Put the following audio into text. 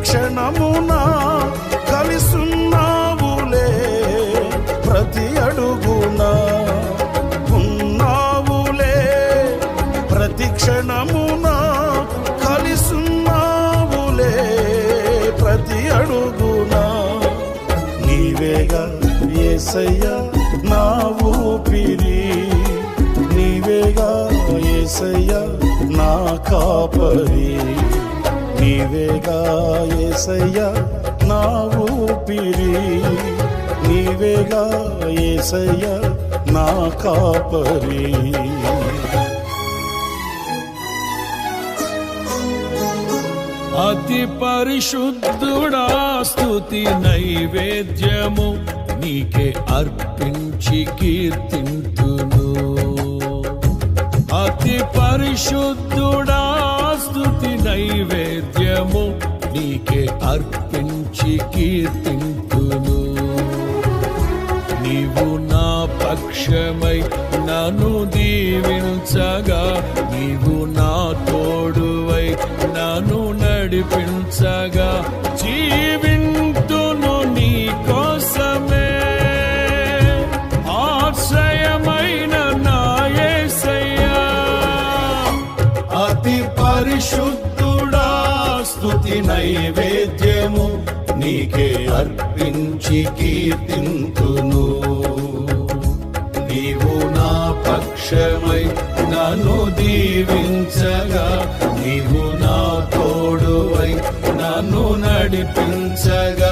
క్షణమున కలిసున్నావులే, ప్రతి అడుగున ఉన్నావులే, ప్రతి క్షణమున కలిసున్నావులే, ప్రతి అడుగున. నీవేగా యేసయ్యా నా ఊపిరి, నీవేగా యేసయ్యా నా కాపరి, నీవేగా యేసయ్యా నా ఊపిరి, నీవేగా యేసయ్యా నా కాపరి. అతి పరిశుద్ధుడా స్తుతి నైవేద్యము నీకే అర్పించి కీర్తింతును. అతి పరిశుద్ధుడా స్తుతి నైవేద్యము నీకే అర్పించి కీర్తింతును. నీవు నా పక్షమై నన్ను దీవించగా, నీవు నా తోడువై నన్ను నడిపించగా, జీవింతును నీ కోసమే, ఆశ్రయమైన నా యేసయ్యా. అతి పరిశుద్ధుడా స్తుతి నైవేద్యము నీకే అర్పించి కీర్తింతును. నీవు నా పక్షమై నన్ను దీవించగా, నీవు నా తోడువై నన్ను నడిపించగా,